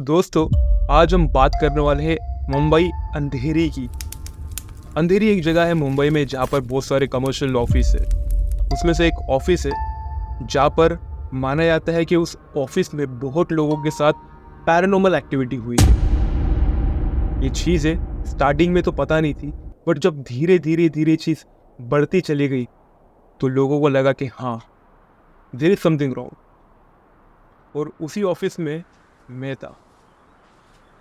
दोस्तों, आज हम बात करने वाले हैं मुंबई अंधेरी की। अंधेरी एक जगह है मुंबई में जहाँ पर बहुत सारे कमर्शियल ऑफिस है। उसमें से एक ऑफिस है जहाँ पर माना जाता है कि उस ऑफिस में बहुत लोगों के साथ पैरानॉर्मल एक्टिविटी हुई है। ये चीज़ है स्टार्टिंग में तो पता नहीं थी, बट जब धीरे धीरे धीरे चीज़ बढ़ती चली गई तो लोगों को लगा कि हाँ, देयर इज समथिंग रॉन्ग। और उसी ऑफिस में मैं था।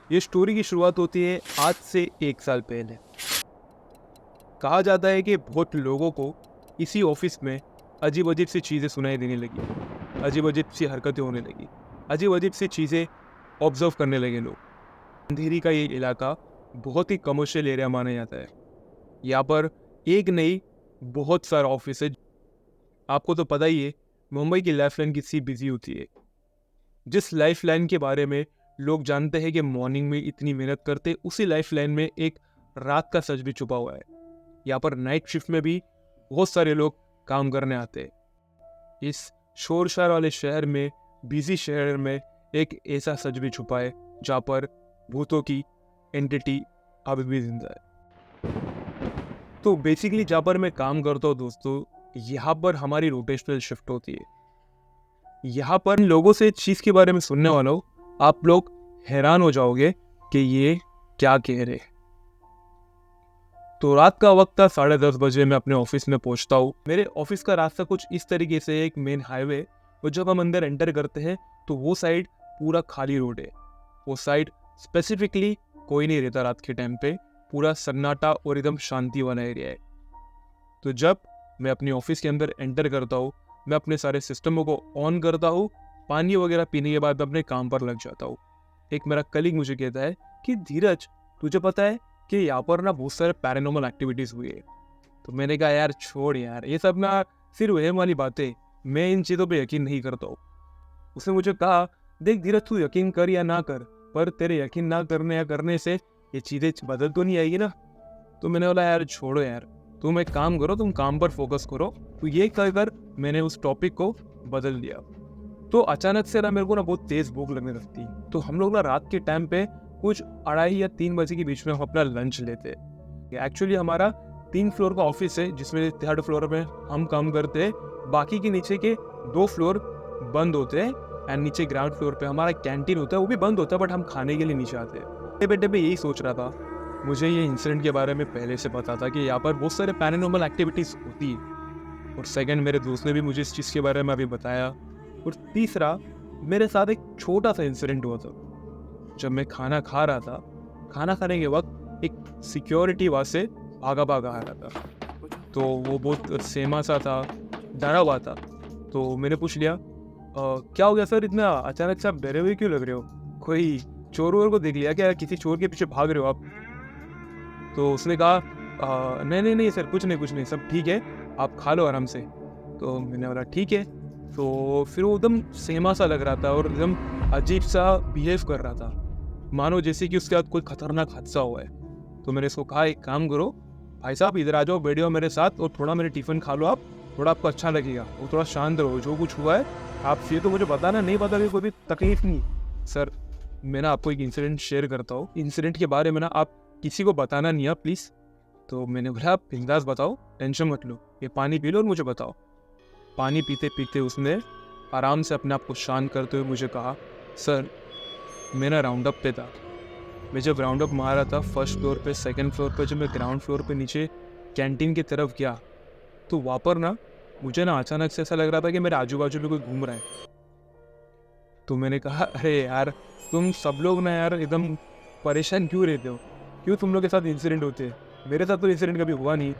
ये स्टोरी की शुरुआत होती है आज से 1 साल पहले। कहा जाता है कि बहुत लोगों को इसी ऑफिस में अजीब अजीब सी चीज़ें सुनाई देने लगी, अजीब अजीब सी हरकतें होने लगी, अजीब अजीब सी चीज़ें ऑब्जर्व करने लगे लोग। अंधेरी का ये इलाका बहुत ही कमर्शियल एरिया माना जाता है। यहाँ पर एक नहीं बहुत सारा ऑफिस है। आपको तो पता ही है मुंबई की लाइफ लाइन कितनी बिजी होती है। जिस लाइफ लाइन के बारे में लोग जानते हैं कि मॉर्निंग में इतनी मेहनत करते, उसी लाइफ लाइन में एक रात का सच भी छुपा हुआ है। यहाँ पर नाइट शिफ्ट में भी बहुत सारे लोग काम करने आते हैं। इस शोरशार वाले शहर में, बिजी शहर में एक ऐसा सच भी छुपा है जहाँ पर भूतों की एंटिटी अभी भी जिंदा है। तो बेसिकली जहाँ पर मैं काम करता हूँ दोस्तों, यहाँ पर हमारी रोटेशनल शिफ्ट होती है। यहाँ पर लोगों से चीज़ के बारे में सुनने वाला हूँ, आप लोग हैरान हो जाओगे कि ये क्या कह रहे। तो रात का वक्त था, 10:30 बजे मैं अपने ऑफिस में पहुंचता हूँ। मेरे ऑफिस का रास्ता कुछ इस तरीके से है, एक मेन हाईवे, और जब हम अंदर एंटर करते हैं तो वो साइड पूरा खाली रोड है। वो साइड स्पेसिफिकली कोई नहीं रहता रात के टाइम पे, पूरा सन्नाटा और एकदम शांति वाला एरिया है। तो जब मैं अपने ऑफिस के अंदर एंटर करता हूँ, मैं अपने सारे सिस्टमों को ऑन करता हूँ, पानी वगैरह पीने के बाद मैं अपने काम पर लग जाता हूँ। एक मेरा कलीग मुझे कहता है कि धीरज, तुझे पता है कि यहाँ पर ना बहुत सारे पैरानॉर्मल एक्टिविटीज़ हुई है। तो मैंने कहा यार छोड़ यार, ये सब ना सिर्फ वहम वाली बातें, मैं इन चीज़ों पे यकीन नहीं करता हूँ। उसने मुझे कहा, देख धीरज, तू यकीन कर या ना कर, पर तेरे यकीन ना करने या करने से ये चीज़ें बदल तो नहीं आएगी ना। तो मैंने बोला यार छोड़ो यार, तुम एक काम करो, तुम काम पर फोकस करो। तो ये कहकर मैंने उस टॉपिक को बदल दिया। तो अचानक से ना मेरे को ना बहुत तेज़ भूख लगने लगती। तो हम लोग ना रात के टाइम पे कुछ 2:30 या 3 बजे के बीच में हम अपना लंच लेते। एक्चुअली हमारा 3 फ्लोर का ऑफिस है, जिसमें 3rd फ्लोर में हम काम करते हैं। बाकी के नीचे के 2 फ्लोर बंद होते हैं एंड नीचे ग्राउंड फ्लोर पे हमारा कैंटीन होता है, वो भी बंद होता है, बट हम खाने के लिए नीचे आते हैं। बेटे पे यही सोच रहा था, मुझे ये इंसिडेंट के बारे में पहले से पता था कि यहाँ पर बहुत सारे पैरानॉर्मल एक्टिविटीज़ होती है। और सेकंड, मेरे दोस्त ने भी मुझे इस चीज़ के बारे में अभी बताया। और तीसरा, मेरे साथ एक छोटा सा इंसिडेंट हुआ था। जब मैं खाना खा रहा था, खाना खाने के वक्त एक सिक्योरिटी वहाँ से भागा भागा आ रहा था। तो वो बहुत सेमा सा था, डरा हुआ था। तो मैंने पूछ लिया, क्या हो गया सर, इतना अचानक से आप डरे हुए क्यों लग रहे हो? कोई चोर वोर को देख लिया क्या? किसी चोर के पीछे भाग रहे हो आप? तो उसने कहा, नहीं नहीं नहीं सर, कुछ नहीं, सब ठीक है, आप खा लो आराम से। तो मैंने बोला ठीक है। तो फिर वो एकदम सेमा सा लग रहा था और एकदम अजीब सा बिहेव कर रहा था, मानो जैसे कि उसके साथ कोई खतरनाक हादसा हुआ है। तो मैंने इसको कहा, एक काम करो भाई साहब, इधर आ जाओ, बैठो मेरे साथ और थोड़ा मेरे टिफ़िन खा लो आप, थोड़ा आपको अच्छा लगेगा। वो थोड़ा शांत रहो, जो कुछ हुआ है आप ये तो मुझे बताना, नहीं पता कि कोई भी तकलीफ नहीं। सर, मैं ना आपको एक इंसिडेंट शेयर करता हूँ, इंसिडेंट के बारे में ना आप किसी को बताना नहीं है प्लीज़। तो मैंने बोला, आप बिंदास बताओ, टेंशन मत लो, ये पानी पी लो और मुझे बताओ। पानी पीते पीते उसने आराम से अपने आप को शांत करते हुए मुझे कहा, सर मैं ना राउंड अप पे था। मैं जब राउंड अप मारा था 1st फ्लोर पे, 2nd फ्लोर पे, जब मैं ग्राउंड फ्लोर पे नीचे कैंटीन की तरफ गया तो वहाँ पर ना मुझे ना अचानक से ऐसा लग रहा था कि मेरे आजू बाजू में कोई घूम रहा है। तो मैंने कहा, अरे यार तुम सब लोग ना यार एकदम परेशान क्यों रहते हो? क्यों तुम लोग के साथ इंसिडेंट होते हैं? मेरे साथ तो इंसिडेंट कभी हुआ नहीं।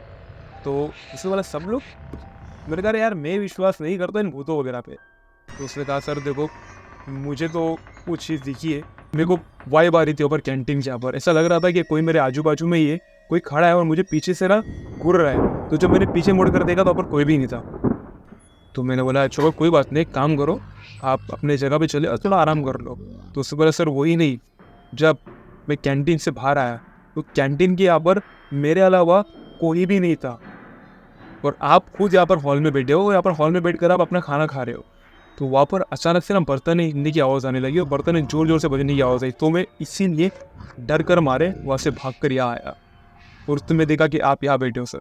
तो उसने बोला, सब लोग? मैंने कहा यार मैं विश्वास नहीं करता इन भूतों वगैरह पे। तो उसने कहा, सर देखो, मुझे तो कुछ चीज़ दिखी है, मेरे को वाइब आ रही थी ऊपर कैंटीन के ऊपर, ऐसा लग रहा था कि कोई मेरे आजू बाजू में ही है, कोई खड़ा है और मुझे पीछे से ना घूर रहा है। तो जब मैंने पीछे मुड़ कर देखा तो ऊपर कोई भी नहीं था। तो मैंने बोला, चलो कोई बात नहीं, एक काम करो, आप अपने जगह पे चले और थोड़ा आराम कर लो। तो उसने बोला, सर वही नहीं, जब मैं कैंटीन से बाहर आया तो कैंटीन के यहाँ पर मेरे अलावा कोई भी नहीं था, और आप खुद यहाँ पर हॉल में बैठे हो, यहाँ पर हॉल में बैठ कर आप अपना खाना खा रहे हो। तो वहाँ पर अचानक से ना बर्तन हिलने की आवाज़ आने लगी और बर्तन जोर जोर से बजने की आवाज़ आई। तो मैं इसीलिए डर कर मारे वहाँ से भाग कर यहाँ आया और उसने मैं देखा कि आप यहाँ बैठे हो सर।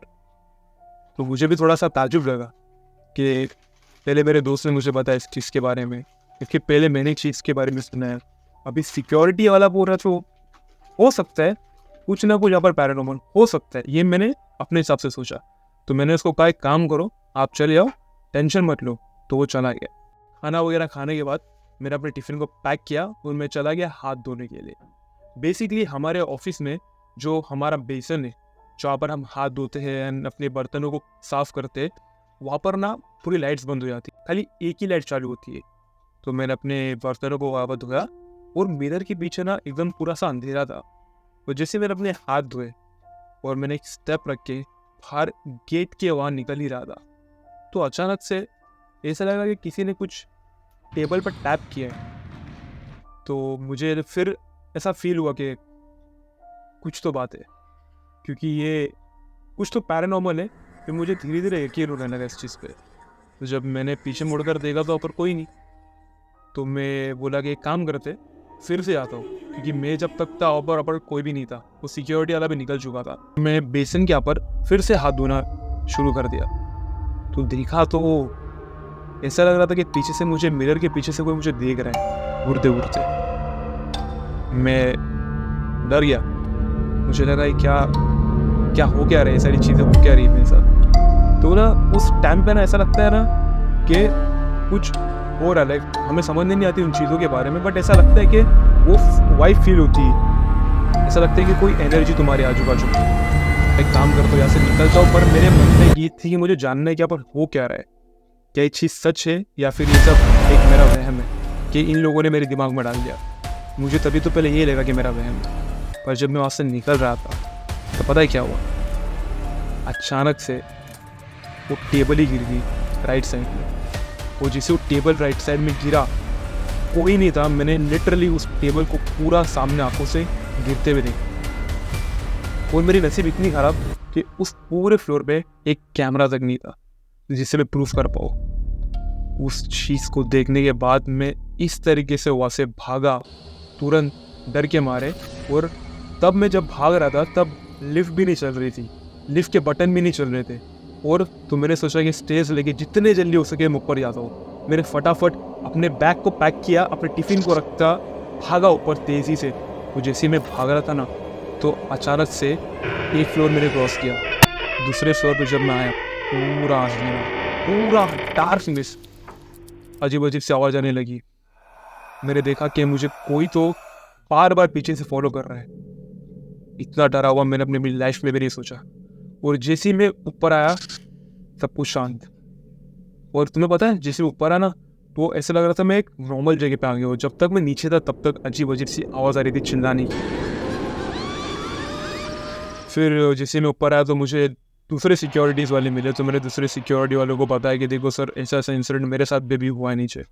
तो मुझे भी थोड़ा सा ताज्जुब लगा कि पहले मेरे दोस्त ने मुझे बताया इस चीज़ के बारे में, क्योंकि पहले मैंने एक चीज़ के बारे में सुना है। अभी सिक्योरिटी वाला बोल रहा तो हो सकता है कुछ ना कुछ यहाँ पर पैरानॉर्मल हो सकता है, ये मैंने अपने हिसाब से सोचा। तो मैंने उसको कहा एक काम करो, आप चले आओ, टेंशन मत लो। तो वो चला गया। खाना वगैरह खाने के बाद मैंने अपने टिफ़िन को पैक किया और मैं चला गया हाथ धोने के लिए। बेसिकली हमारे ऑफिस में जो हमारा बेसन है, जहाँ पर हम हाथ धोते हैं एंड अपने बर्तनों को साफ़ करते हैं, वहाँ पर ना पूरी लाइट्स बंद हो जाती, खाली एक ही लाइट चालू होती है। तो मैंने अपने बर्तनों को वहाँ पर धोया और मिरर के पीछे ना एकदम पूरा सा अंधेरा था। तो जैसे मैंने अपने हाथ धोए और मैंने एक स्टेप रख के बाहर गेट के वहाँ निकल ही रहा था, तो अचानक से ऐसा लगा कि किसी ने कुछ टेबल पर टैप किया है। तो मुझे फिर ऐसा फील हुआ कि कुछ तो बात है, क्योंकि ये कुछ तो पैरानॉर्मल है। फिर मुझे धीरे धीरे यकीन होने लगा इस चीज़ पे। तो जब मैंने पीछे मुड़कर देखा तो ऊपर कोई नहीं। तो मैं बोला कि एक काम करते, फिर से आता हूँ, क्योंकि मैं जब तक था ऊपर कोई भी नहीं था, वो सिक्योरिटी वाला भी निकल चुका था। मैं बेसन के ऊपर फिर से हाथ धोना शुरू कर दिया। तो देखा तो ऐसा लग रहा था कि पीछे से मुझे, मिरर के पीछे से कोई मुझे देख रहा है घूरते घूरते। मैं डर गया, मुझे लगा ये क्या क्या हो क्या रहा है, सारी चीज़ें हो क्या रही है मेरे साथ। तो ना उस टाइम पे ना ऐसा लगता है ना कि कुछ हो रहा है, लाइक हमें समझ नहीं आती उन चीज़ों के बारे में, बट ऐसा लगता है कि वो वाइब फील होती है। ऐसा लगता है कि कोई एनर्जी तुम्हारे आजू बाजू में। एक काम करता हूँ, यहाँ से निकल जाओ, पर मेरे मन में ये थी कि मुझे जानना है कि यहाँ पर हो क्या रहा है, क्या ये चीज़ सच है या फिर ये सब एक मेरा वहम है कि इन लोगों ने मेरे दिमाग में डाल दिया। मुझे तभी तो पहले ये लगा कि मेरा वहम है, पर जब मैं वहाँ से निकल रहा था तो पता है क्या हुआ। अचानक से वो टेबल ही गिर गई राइट साइड में, और जिसे वो टेबल राइट साइड में गिरा कोई नहीं था। मैंने लिटरली उस टेबल को पूरा सामने आंखों से गिरते हुए देखा, और मेरी नसीब इतनी खराब कि उस पूरे फ्लोर पे एक कैमरा तक नहीं था जिससे मैं प्रूफ कर पाऊँ। उस चीज़ को देखने के बाद मैं इस तरीके से वहाँ से भागा तुरंत डर के मारे। और तब मैं जब भाग रहा था तब लिफ्ट भी नहीं चल रही थी, लिफ्ट के बटन भी नहीं चल रहे थे। और तो मैंने सोचा कि स्टेज लेके जितने जल्दी हो सके मैं ऊपर जाता हूँ। मैंने फटाफट अपने बैग को पैक किया, अपने टिफ़िन को रखता, भागा ऊपर तेज़ी से। तो जैसे मैं भाग रहा था ना, तो अचानक से एक फ्लोर मैंने क्रॉस किया, दूसरे फ्लोर पर जब मैं आया पूरा अंधेरा, पूरा डार्कनेस, अजीब अजीब सी आवाज़ आने लगी। मैंने देखा कि मुझे कोई तो बार बार पीछे से फॉलो कर रहा है। इतना डरा हुआ मैंने अपनी लाइफ में भी नहीं सोचा। और जैसे ही मैं ऊपर आया सब कुछ शांत। और तुम्हें पता है जैसे ऊपर आया ना, तो ऐसा लग रहा था मैं एक नॉर्मल जगह पे आ गया हूँ। जब तक मैं नीचे था तब तक अजीब अजीब सी आवाज़ आ रही थी चिल्लाने की। फिर जैसे मैं ऊपर आया तो मुझे दूसरे सिक्योरिटीज़ वाले मिले। तो मैंने दूसरे सिक्योरिटी वालों को बताया कि देखो सर, ऐसा ऐसा इंसिडेंट मेरे साथ भी हुआ है नीचे।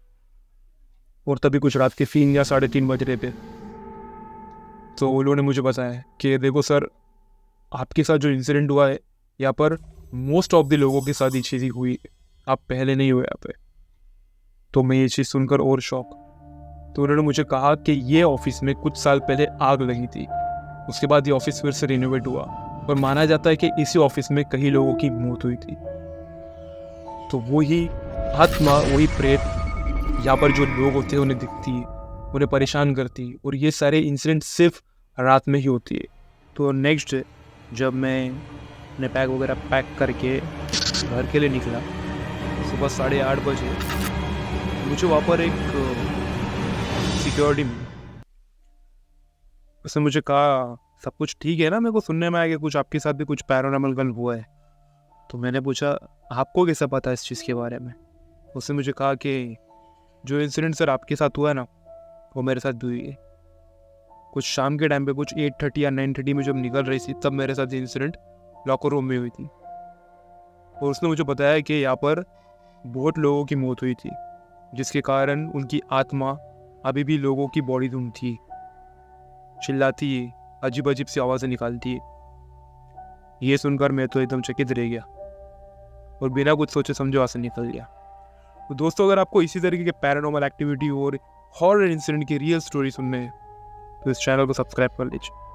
और तभी कुछ रात के 3 या 3:30 बज रहे थे। तो उन्होंने मुझे बताया कि देखो सर, आपके साथ जो इंसिडेंट हुआ है यहाँ पर मोस्ट ऑफ द लोगों के साथ ये चीज़ हुई है, आप पहले नहीं हुए यहाँ पे। तो मैं ये चीज़ सुनकर और शॉक। तो उन्होंने मुझे कहा कि ये ऑफिस में कुछ साल पहले आग लगी थी, उसके बाद ये ऑफिस फिर से रिनोवेट हुआ, और माना जाता है कि इसी ऑफिस में कई लोगों की मौत हुई थी। तो वही आत्मा, वही प्रेत यहाँ पर जो लोग होते हैं उन्हें दिखती है, उन्हें परेशान करती है, और ये सारे इंसिडेंट सिर्फ रात में ही होती है। तो नेक्स्ट डे जब मैं अपने बैग वगैरह पैक करके घर के लिए निकला, सुबह 8:30 बजे मुझे वहाँ पर एक सिक्योरिटी मिली। उसने मुझे कहा सब कुछ ठीक है ना, मेरे को सुनने में आया कि कुछ आपके साथ भी कुछ पैरानॉर्मल हुआ है। तो मैंने पूछा आपको कैसा पता है इस चीज़ के बारे में। उसने मुझे कहा कि जो इंसिडेंट सर आपके साथ हुआ है ना, वो मेरे साथ भी हुई है। कुछ शाम के टाइम पे कुछ 8:30 या 9:30 में जब निकल रही थी तब मेरे साथ ये इंसिडेंट लॉकर रूम में हुई थी। और उसने मुझे बताया कि यहाँ पर बहुत लोगों की मौत हुई थी, जिसके कारण उनकी आत्मा अभी भी लोगों की बॉडी ढूंढती है, चिल्लाती है, अजीब अजीब सी आवाज़ें निकालती है। ये सुनकर मैं तो एकदम चकित रह गया और बिना कुछ सोचे समझे वहाँ से निकल गया। तो दोस्तों अगर आपको इसी तरीके के पैरानॉर्मल एक्टिविटी और हॉरर इंसिडेंट की रियल स्टोरी सुनने हैं तो इस चैनल को सब्सक्राइब कर लीजिए।